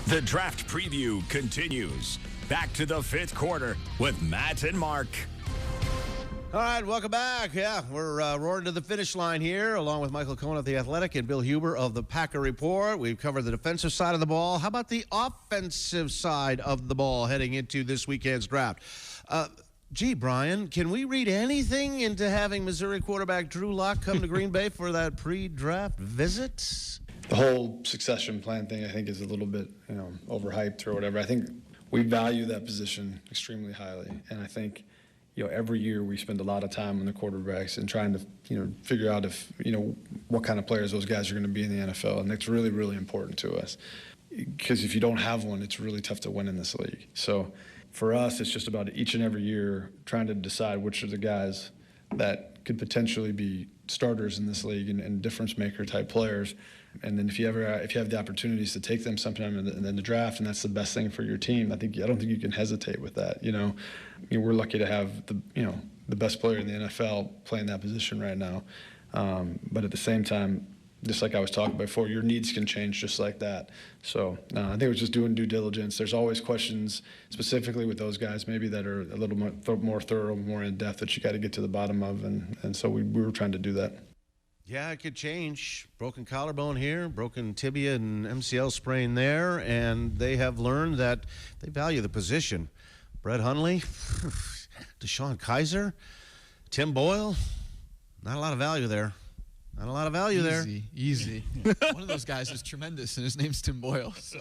The draft preview continues. Back to the fifth quarter with Matt and Mark. All right, welcome back. Yeah, we're roaring to the finish line here, along with Michael Cohen of The Athletic and Bill Huber of the Packer Report. We've covered the defensive side of the ball. How about the offensive side of the ball heading into this weekend's draft? Brian, can we read anything into having Missouri quarterback Drew Lock come to Green Bay for that pre-draft visit? The whole succession plan thing, I think, is a little bit, overhyped or whatever. I think we value that position extremely highly, and I think, every year we spend a lot of time on the quarterbacks and trying to, figure out if, what kind of players those guys are going to be in the NFL, and that's really, really important to us. Because if you don't have one, it's really tough to win in this league. So for us, it's just about each and every year trying to decide which are the guys that could potentially be starters in this league and difference maker type players. And then if you have the opportunities to take them sometime in the draft, and that's the best thing for your team, I don't think you can hesitate with that. We're lucky to have the best player in the NFL playing that position right now. But at the same time, just like I was talking before, your needs can change just like that. So I think it was just doing due diligence. There's always questions specifically with those guys maybe that are a little more thorough, more in-depth that you got to get to the bottom of. And so we were trying to do that. Yeah, it could change. Broken collarbone here, broken tibia and MCL sprain there, and they have learned that they value the position. Brett Hundley, Deshaun Kaiser, Tim Boyle, not a lot of value there. Not a lot of value there. Easy. One of those guys is tremendous, and his name's Tim Boyle. So,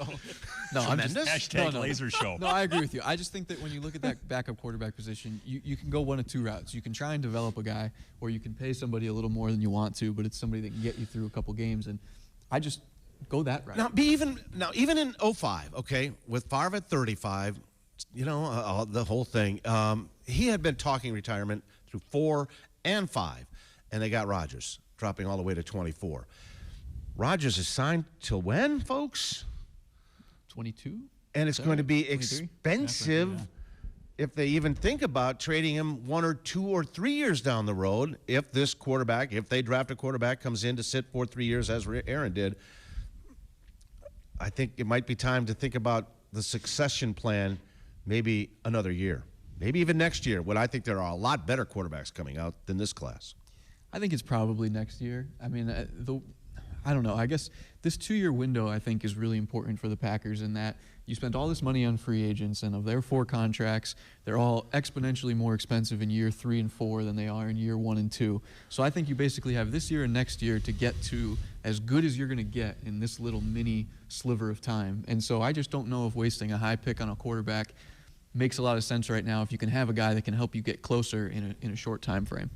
no, tremendous? Hashtag laser show. No, I agree with you. I just think that when you look at that backup quarterback position, you can go one of two routes. You can try and develop a guy, or you can pay somebody a little more than you want to, but it's somebody that can get you through a couple games. And I just go that route. Even in 05, okay, with Favre at 35, the whole thing, he had been talking retirement through 4 and 5, and they got Rodgers, dropping all the way to 24. Rodgers is signed till when, folks? 22? And it's going to be 23? expensive if they even think about trading him 1 or 2 or 3 years down the road if they draft a quarterback, comes in to sit for 3 years as Aaron did. I think it might be time to think about the succession plan maybe another year, maybe even next year, when I think there are a lot better quarterbacks coming out than this class. I think it's probably next year. I mean, I don't know. I guess this 2-year window, I think, is really important for the Packers in that you spent all this money on free agents, and of their 4 contracts, they're all exponentially more expensive in year 3 and 4 than they are in year 1 and 2. So I think you basically have this year and next year to get to as good as you're going to get in this little mini sliver of time. And so I just don't know if wasting a high pick on a quarterback makes a lot of sense right now if you can have a guy that can help you get closer in a short time frame.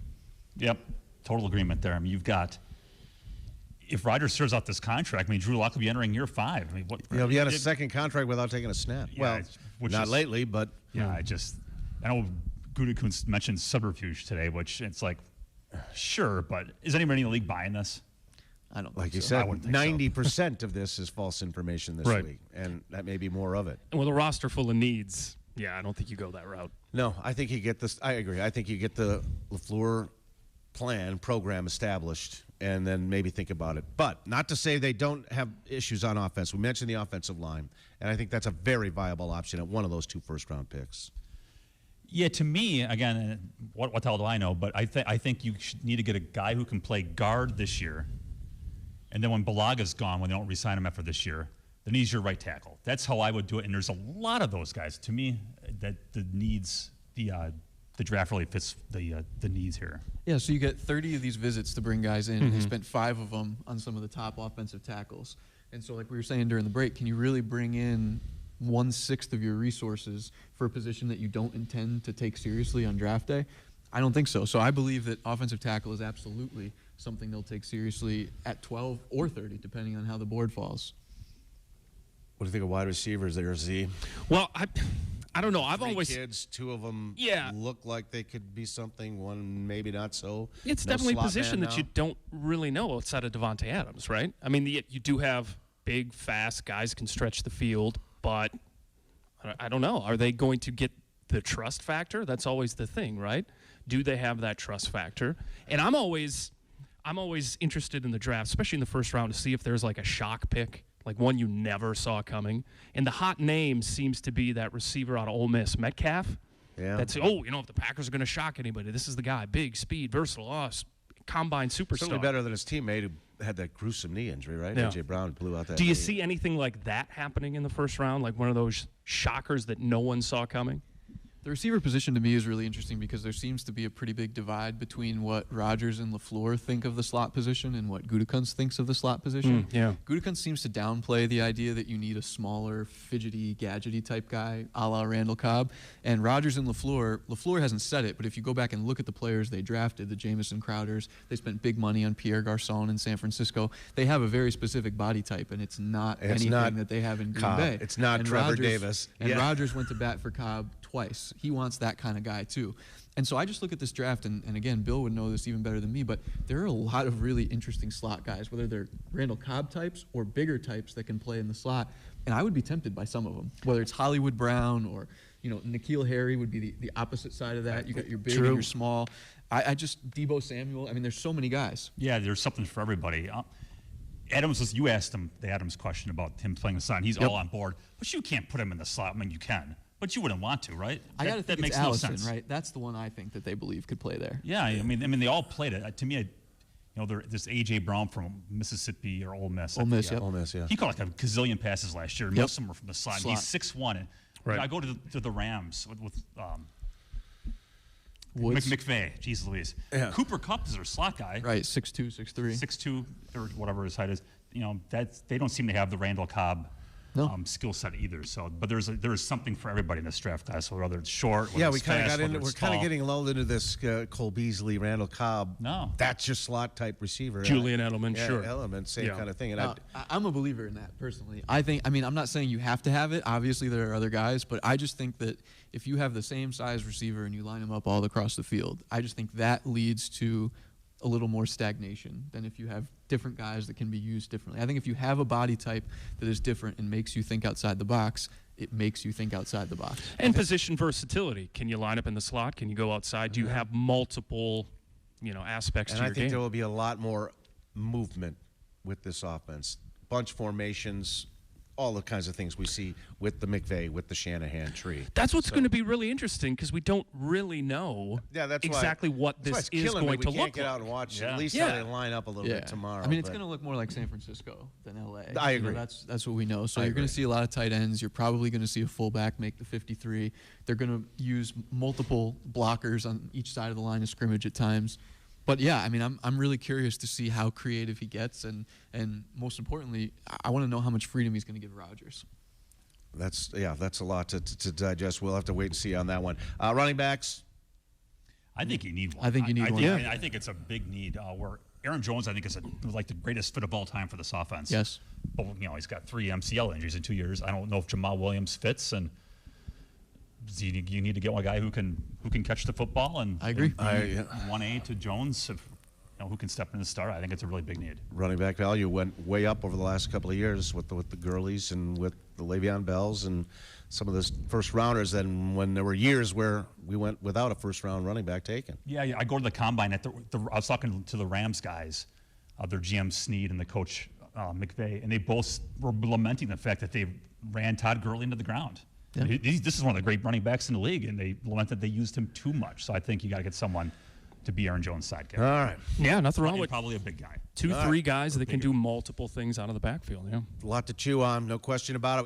Yep. Total agreement there. I mean, if Rodgers serves out this contract, Drew Lock will be entering year 5. I mean, he had a second contract without taking a snap. Yeah, not lately, but yeah, I know Gutekunst mentioned subterfuge today, which it's like, sure, but is anybody in the league buying this? I don't. Like you so. said, 90% of this is false information this week, and that may be more of it. And with a roster full of needs, yeah, I don't think you go that route. No, I think you get this. I agree. I think you get the LaFleur program established, and then maybe think about it. But not to say they don't have issues on offense. We mentioned the offensive line, and I think that's a very viable option at one of those 2 first-round picks. Yeah, to me, again, what the hell do I know? But I think you need to get a guy who can play guard this year, and then when Balaga's gone, when they don't re-sign him after this year, then he's your right tackle. That's how I would do it, and there's a lot of those guys. To me, that the draft really fits the needs here. Yeah, so you get 30 of these visits to bring guys in, and they spent 5 of them on some of the top offensive tackles. And so like we were saying during the break, can you really bring in 1/6 of your resources for a position that you don't intend to take seriously on draft day? I don't think so. So I believe that offensive tackle is absolutely something they'll take seriously at 12 or 30, depending on how the board falls. What do you think of wide receivers there, Z? Well, I don't know. I've 3 always kids, 2 of them look like they could be something, one maybe not so. It's definitely a position that you don't really know outside of Devontae Adams, right? I mean, you do have big, fast guys can stretch the field, but I don't know. Are they going to get the trust factor? That's always the thing, right? Do they have that trust factor? And I'm always interested in the draft, especially in the first round, to see if there's like a shock pick like one you never saw coming. And the hot name seems to be that receiver out of Ole Miss, Metcalf. Yeah. That's, if the Packers are going to shock anybody, this is the guy. Big, speed, versatile, combine superstar. Certainly better than his teammate who had that gruesome knee injury, right? Yeah. A.J. Brown blew out that Do you knee. see anything like that happening in the first round, like one of those shockers that no one saw coming? The receiver position to me is really interesting because there seems to be a pretty big divide between what Rodgers and LaFleur think of the slot position and what Gutekunst thinks of the slot position. Yeah. Gutekunst seems to downplay the idea that you need a smaller, fidgety, gadgety type guy, a la Randall Cobb. And Rodgers and LaFleur hasn't said it, but if you go back and look at the players they drafted, the Jamison Crowders, they spent big money on Pierre Garçon in San Francisco. They have a very specific body type, and it's not anything that they have in Green Cobb. Bay. It's not Trevor Davis. And Yeah. Rodgers went to bat for Cobb twice. He wants that kind of guy too. And so I just look at this draft, and again, Bill would know this even better than me, but there are a lot of really interesting slot guys, whether they're Randall Cobb types or bigger types that can play in the slot. And I would be tempted by some of them, whether it's Hollywood Brown or, N'Keal Harry would be the opposite side of that. You got your big and your small. I just, Deebo Samuel, I mean, there's so many guys. Yeah, there's something for everybody. Adams, you asked him the Adams question about him playing the slot, and he's all on board. But you can't put him in the slot. I mean, you can. But you wouldn't want to, right? I got to think that it's makes Allison, no sense. right? That's the one I think that they believe could play there. Yeah, I mean, they all played it. To me, there's A.J. Brown from Mississippi or Ole Miss. Ole Miss, yeah. yep. Ole Miss, yeah. He caught like a gazillion passes last year. Most of them were from the slot. And he's 6'1". And Right. I go to the Rams with Woods. McVay. Jeez Louise. Yeah. Cooper Kupp is their slot guy. Right, 6'2", 6'3". 6'2", or whatever his height is. They don't seem to have the Randall Cobb skill set either. So, but there is something for everybody in this draft class. So whether it's short, whether Yeah, it's we kind of fast, got into. whether We're it's kind of tall. getting lulled into this Cole Beasley, Randall Cobb. No. That's your slot type receiver. Julian Edelman, yeah, sure. Edelman, same Yeah. kind of thing. And Now, I'm a believer in that personally. I'm not saying you have to have it. Obviously, there are other guys, but I just think that if you have the same size receiver and you line them up all across the field, I just think that leads to a little more stagnation than if you have different guys that can be used differently. I think if you have a body type that is different and makes you think outside the box, it makes you think outside the box. And position versatility. Can you line up in the slot? Can you go outside? Do you have multiple, aspects And to I your think game? there will be a lot more movement with this offense. Bunch formations, all the kinds of things we see with the McVay, with the Shanahan tree. That's what's going to be really interesting because we don't really know exactly what that's why this it's is killing me. going to We can't look get out like. and watch Yeah. at least Yeah. how they line up a little bit tomorrow. I mean, it's but- going to look more like San Francisco than LA. I agree. That's what we know. So I you're going agree. to see a lot of tight ends. You're probably going to see a fullback make the 53. They're going to use multiple blockers on each side of the line of scrimmage at times. But yeah, I mean, I'm really curious to see how creative he gets, and most importantly, I want to know how much freedom he's going to give Rodgers. That's a lot to digest. We'll have to wait and see on that one. Running backs. I think you need one. I think you need one. I think it's a big need. Where Aaron Jones, I think, is like the greatest fit of all time for this offense. Yes. But he's got 3 MCL injuries in 2 years. I don't know if Jamal Williams fits, and you need to get one guy who can catch the football. And I agree. 1A to Jones, who can step in and start. I think it's a really big need. Running back value went way up over the last couple of years with the Gurleys and with the Le'Veon Bells and some of the first rounders. And when there were years where we went without a first round running back taken. Yeah, I go to the combine I was talking to the Rams guys, their GM Snead and the coach McVay, and they both were lamenting the fact that they ran Todd Gurley into the ground. Yeah. This is one of the great running backs in the league, and they lamented they used him too much. So I think you got to get someone to be Aaron Jones' sidekick. All right. Yeah, nothing wrong And with probably a big guy. 2-3 guys that can do multiple things out of the backfield. Yeah. A lot to chew on, no question about it.